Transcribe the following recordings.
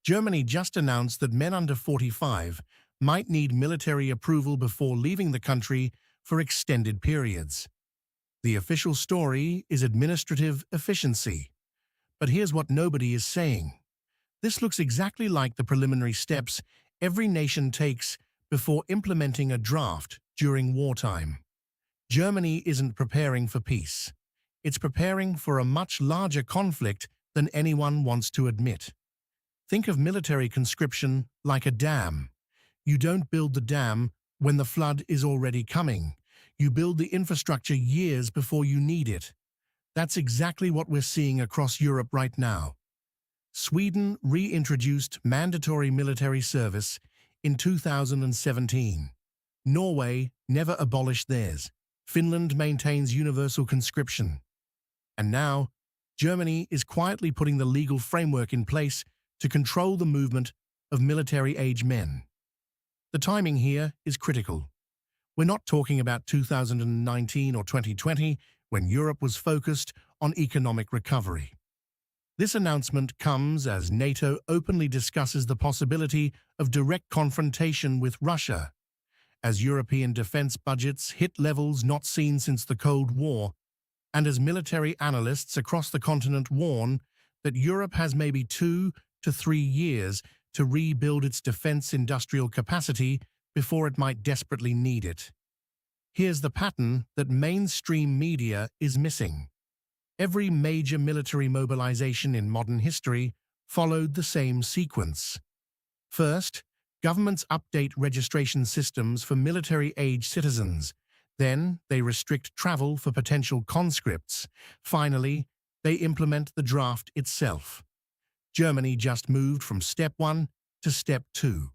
Germany just announced that men under 45 might need military approval before leaving the country for extended periods. The official story is administrative efficiency. But here's what nobody is saying. This looks exactly like the preliminary steps every nation takes before implementing a draft during wartime. Germany isn't preparing for peace. It's preparing for a much larger conflict than anyone wants to admit. Think of military conscription like a dam. You don't build the dam when the flood is already coming. You build the infrastructure years before you need it. That's exactly what we're seeing across Europe right now. Sweden reintroduced mandatory military service in 2017. Norway never abolished theirs. Finland maintains universal conscription. And now, Germany is quietly putting the legal framework in place to control the movement of military-age men. The timing here is critical. We're not talking about 2019 or 2020, when Europe was focused on economic recovery. This announcement comes as NATO openly discusses the possibility of direct confrontation with Russia, as European defense budgets hit levels not seen since the Cold War, and as military analysts across the continent warn that Europe has maybe 2 to 3 years to rebuild its defense industrial capacity before it might desperately need it. Here's the pattern that mainstream media is missing. Every major military mobilization in modern history followed the same sequence. First, governments update registration systems for military-age citizens. Then, they restrict travel for potential conscripts. Finally, they implement the draft itself. Germany just moved from step 1 to step 2.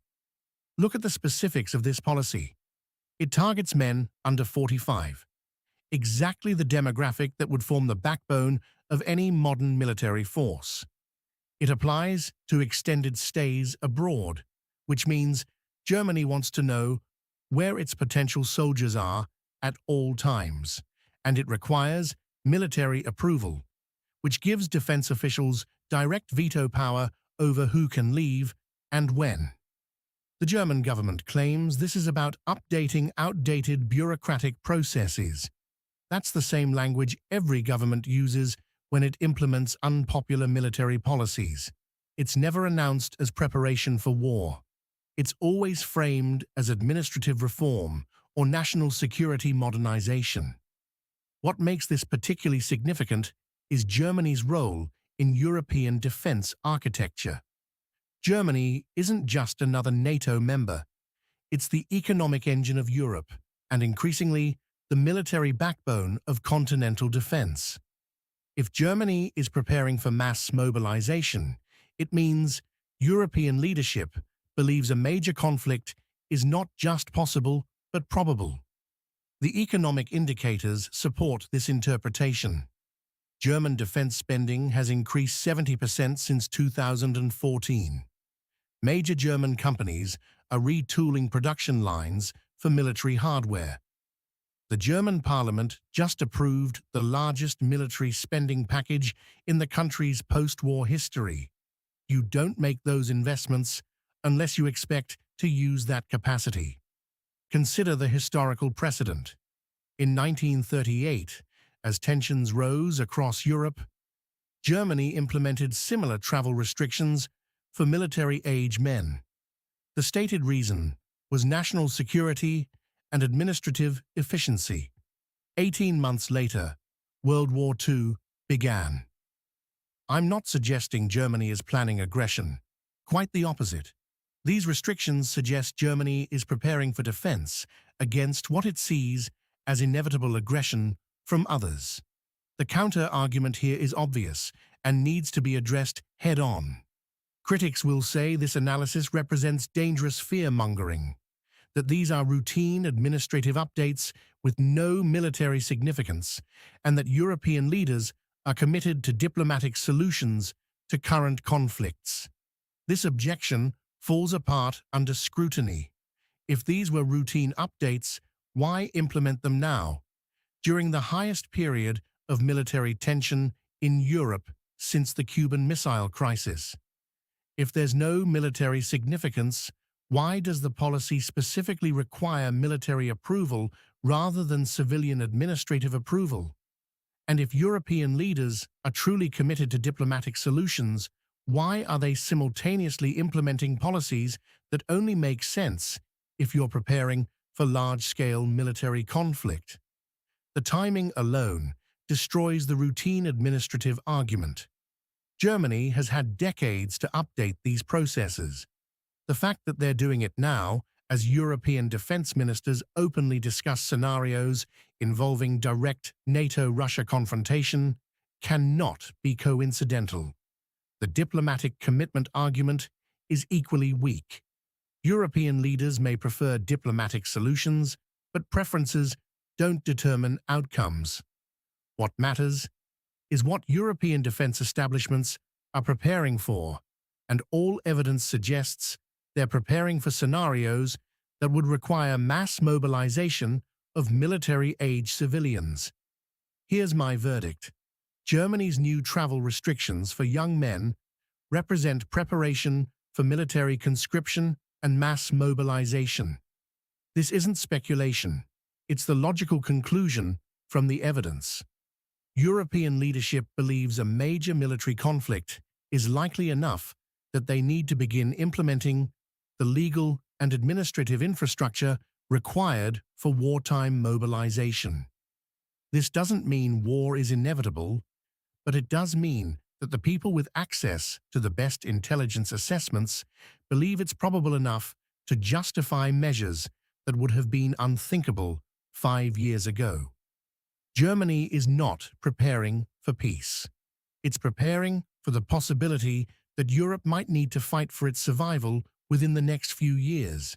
Look at the specifics of this policy. It targets men under 45, exactly the demographic that would form the backbone of any modern military force. It applies to extended stays abroad, which means Germany wants to know where its potential soldiers are at all times, and it requires military approval, which gives defense officials direct veto power over who can leave and when. The German government claims this is about updating outdated bureaucratic processes. That's the same language every government uses when it implements unpopular military policies. It's never announced as preparation for war. It's always framed as administrative reform or national security modernization. What makes this particularly significant is Germany's role in European defense architecture. Germany isn't just another NATO member. It's the economic engine of Europe, and increasingly, the military backbone of continental defense. If Germany is preparing for mass mobilization, it means European leadership believes a major conflict is not just possible, but probable. The economic indicators support this interpretation. German defense spending has increased 70% since 2014. Major German companies are retooling production lines for military hardware. The German parliament just approved the largest military spending package in the country's post-war history. You don't make those investments unless you expect to use that capacity. Consider the historical precedent. In 1938, as tensions rose across Europe, Germany implemented similar travel restrictions for military-age men. The stated reason was national security and administrative efficiency. 18 months later, World War II began. I'm not suggesting Germany is planning aggression. Quite the opposite. These restrictions suggest Germany is preparing for defense against what it sees as inevitable aggression from others. The counter-argument here is obvious and needs to be addressed head-on. Critics will say this analysis represents dangerous fear-mongering, that these are routine administrative updates with no military significance, and that European leaders are committed to diplomatic solutions to current conflicts. This objection falls apart under scrutiny. If these were routine updates, why implement them now, during the highest period of military tension in Europe since the Cuban Missile Crisis? If there's no military significance, why does the policy specifically require military approval rather than civilian administrative approval? And if European leaders are truly committed to diplomatic solutions, why are they simultaneously implementing policies that only make sense if you're preparing for large-scale military conflict? The timing alone destroys the routine administrative argument. Germany has had decades to update these processes. The fact that they're doing it now, as European defense ministers openly discuss scenarios involving direct NATO-Russia confrontation, cannot be coincidental. The diplomatic commitment argument is equally weak. European leaders may prefer diplomatic solutions, but preferences don't determine outcomes. What matters is what European defense establishments are preparing for, and all evidence suggests they're preparing for scenarios that would require mass mobilization of military-age civilians. Here's my verdict. Germany's new travel restrictions for young men represent preparation for military conscription and mass mobilization. This isn't speculation. It's the logical conclusion from the evidence. European leadership believes a major military conflict is likely enough that they need to begin implementing the legal and administrative infrastructure required for wartime mobilization. This doesn't mean war is inevitable, but it does mean that the people with access to the best intelligence assessments believe it's probable enough to justify measures that would have been unthinkable 5 years ago. Germany is not preparing for peace. It's preparing for the possibility that Europe might need to fight for its survival within the next few years.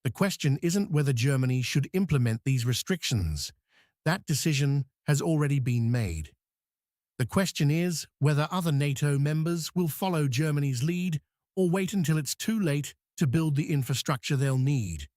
The question isn't whether Germany should implement these restrictions. That decision has already been made. The question is whether other NATO members will follow Germany's lead or wait until it's too late to build the infrastructure they'll need.